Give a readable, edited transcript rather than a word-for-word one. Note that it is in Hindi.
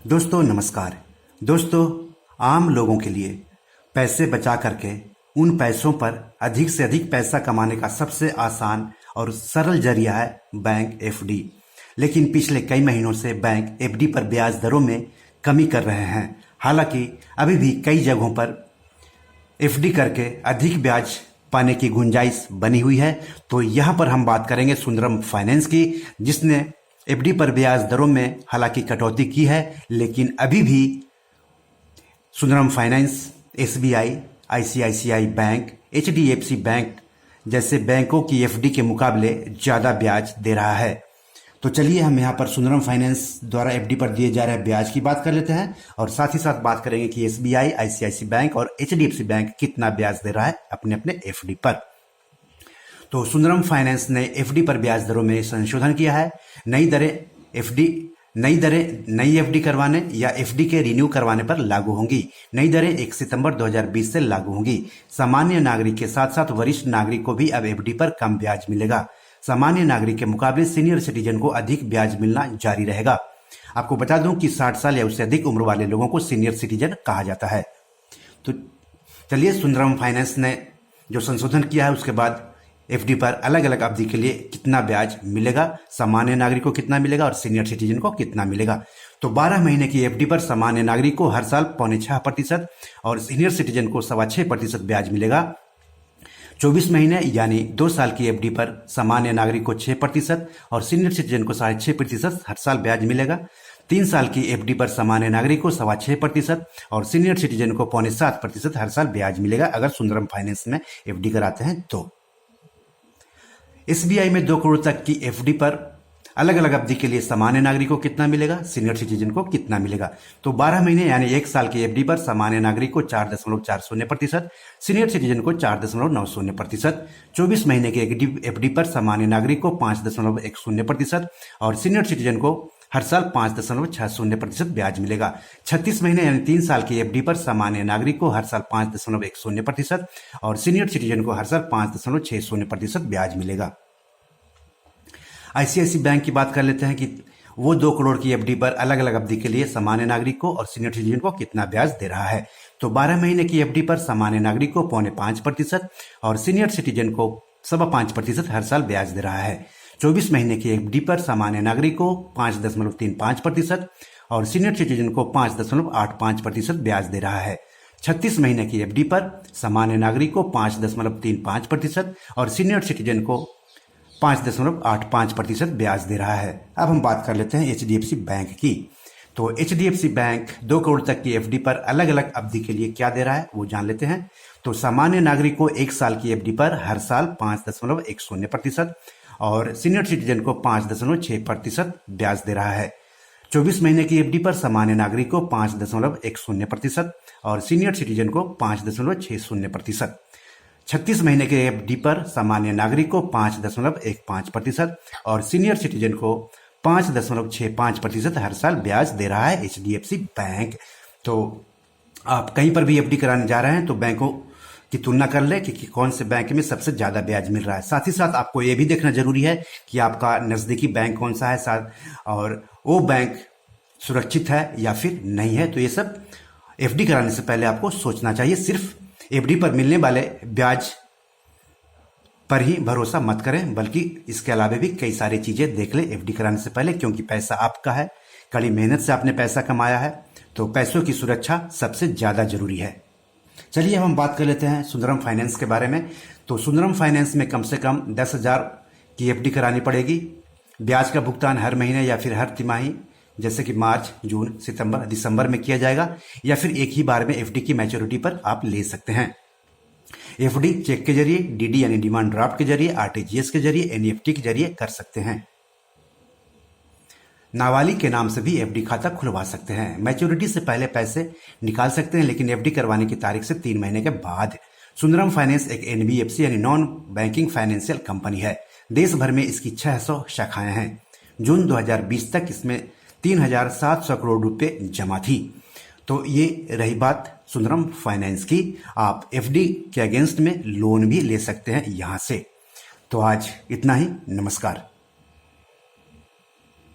दोस्तों नमस्कार। दोस्तों, आम लोगों के लिए पैसे बचा करके उन पैसों पर अधिक से अधिक पैसा कमाने का सबसे आसान और सरल जरिया है बैंक एफडी। लेकिन पिछले कई महीनों से बैंक एफडी पर ब्याज दरों में कमी कर रहे हैं। हालांकि अभी भी कई जगहों पर एफडी करके अधिक ब्याज पाने की गुंजाइश बनी हुई है। तो यहाँ पर हम बात करेंगे सुंदरम फाइनेंस की, जिसने एफडी पर ब्याज दरों में हालांकि कटौती की है, लेकिन अभी भी Sundaram finance SBI, ICICI bank, HDFC bank जैसे बैंकों की एफडी के मुकाबले ज़्यादा ब्याज दे रहा है। तो चलिए हम यहाँ पर सुंदरम फाइनेंस द्वारा एफडी पर दिए जा रहे ब्याज की बात कर लेते हैं और साथ ही साथ बात करेंगे कि एसबीआई, आईसीआईसीआई बैंक और एचडीएफसी बैंक कितना ब्याज दे रहा है अपने अपने एफडी पर। तो सुंदरम फाइनेंस ने एफडी पर ब्याज दरों में संशोधन किया है। नई दरें नई एफडी करवाने या एफडी के रिन्यू करवाने पर लागू होंगी। नई दरें 1 सितंबर 2020 से लागू होंगी। सामान्य नागरिक के साथ साथ वरिष्ठ नागरिक को भी अब एफडी पर कम ब्याज मिलेगा। सामान्य नागरिक के मुकाबले सीनियर सिटीजन को अधिक ब्याज मिलना जारी रहेगा। आपको बता दूं कि 60 साल या उससे अधिक उम्र वाले लोगों को सीनियर सिटीजन कहा जाता है। तो चलिए, सुंदरम फाइनेंस ने जो संशोधन किया है उसके बाद एफडी पर अलग अलग अवधि के लिए कितना ब्याज मिलेगा, सामान्य नागरिक को कितना मिलेगा और सीनियर सिटीजन को कितना मिलेगा। तो 12 महीने की एफडी पर सामान्य नागरिक को हर साल 5.25% और सीनियर सिटीजन को 6.25% ब्याज मिलेगा। 24 महीने यानी 2 साल की एफडी पर सामान्य नागरिक को 6% और सीनियर सिटीजन को 6.5% हर साल ब्याज मिलेगा। 3 साल की एफडी पर सामान्य नागरिक को 6.25% और सीनियर सिटीजन को 6.25% हर साल ब्याज मिलेगा अगर सुंदरम फाइनेंस में एफडी कराते हैं तो। एसबीआई में 2 करोड़ तक की एफडी पर अलग अलग अवधि के लिए सामान्य नागरिक को कितना मिलेगा, सीनियर सिटीजन को कितना मिलेगा। तो 12 महीने यानी 1 साल की एफडी पर सामान्य नागरिक को 4.40%, सीनियर सिटीजन को 4.90%। 24 महीने की एफडी पर सामान्य नागरिक को 5.10% और सीनियर सिटीजन को हर साल 5.60% ब्याज मिलेगा। 36 महीने यानी 3 साल की एफडी पर सामान्य नागरिक को हर साल 5.10% और सीनियर सिटीजन को हर साल 5.60% ब्याज मिलेगा। आईसीआईसीआई बैंक की बात कर लेते हैं कि वो 2 करोड़ की एफडी पर अलग अलग अवधि के लिए सामान्य नागरिक को और सीनियर सिटीजन को कितना ब्याज दे रहा है। तो 12 महीने की एफडी पर सामान्य नागरिक को 0.5% और सीनियर सिटीजन को 5.25% हर साल ब्याज दे रहा है। 24 महीने की एफडी पर सामान्य नागरिक को 5.35% और सीनियर सिटीजन को 5.85% ब्याज दे रहा है। 36 महीने की एफडी पर सामान्य नागरिक को 5.35% और सीनियर सिटीजन को 5.85% ब्याज दे रहा है। अब हम बात कर लेते हैं एचडीएफसी बैंक की। तो एचडीएफसी बैंक 2 करोड़ तक की एफडी पर अलग अलग अवधि के लिए क्या दे रहा है वो जान लेते हैं। तो सामान्य नागरिक को 1 साल की एफडी पर हर साल 5.10% और सीनियर सिटीजन को 5.6% ब्याज दे रहा है। 24 महीने की एफडी पर सामान्य नागरिक को 5.10% और सीनियर सिटीजन को 5.60%। 36 महीने के एफडी पर सामान्य नागरिक को 5.15% और सीनियर सिटीजन को 5.65% हर साल ब्याज दे रहा है एचडीएफसी बैंक। तो आप कहीं पर भी एफडी कराने जा रहे हैं तो बैंकों की तुलना कर ले कि कौन से बैंक में सबसे ज्यादा ब्याज मिल रहा है। साथ ही साथ आपको यह भी देखना जरूरी है कि आपका नजदीकी बैंक कौन सा है साथ और वो बैंक सुरक्षित है या फिर नहीं है। तो ये सब एफडी कराने से पहले आपको सोचना चाहिए। सिर्फ एफडी पर मिलने वाले ब्याज पर ही भरोसा मत करें, बल्कि इसके अलावा भी कई सारी चीजें देख ले एफडी कराने से पहले, क्योंकि पैसा आपका है, कड़ी मेहनत से आपने पैसा कमाया है, तो पैसों की सुरक्षा सबसे ज्यादा जरूरी है। चलिए अब हम बात कर लेते हैं सुंदरम फाइनेंस के बारे में। तो सुंदरम फाइनेंस में कम से कम 10,000 की एफडी करानी पड़ेगी। ब्याज का भुगतान हर महीने या फिर हर तिमाही, जैसे कि मार्च, जून, सितंबर, दिसंबर में किया जाएगा या फिर एक ही बार में एफडी की मैच्योरिटी पर आप ले सकते हैं। एफडी चेक के जरिए, डीडी यानी डिमांड ड्राफ्ट के जरिए, आरटीजीएस के जरिए, एनईएफटी के जरिए कर सकते हैं। नाबालिग के नाम से भी एफडी खाता खुलवा सकते हैं। मैच्योरिटी से पहले पैसे निकाल सकते हैं, लेकिन एफडी करवाने की तारीख से 3 महीने के बाद। सुंदरम फाइनेंस एक एनबीएफसी यानी नॉन बैंकिंग फाइनेंशियल कंपनी है। देश भर में इसकी 600 शाखाएं हैं। जून 2020 तक इसमें 3,700 करोड़ रुपए जमा थी। तो ये रही बात सुंदरम फाइनेंस की। आप एफडी के अगेंस्ट में लोन भी ले सकते हैं यहां से। तो आज इतना ही। नमस्कार।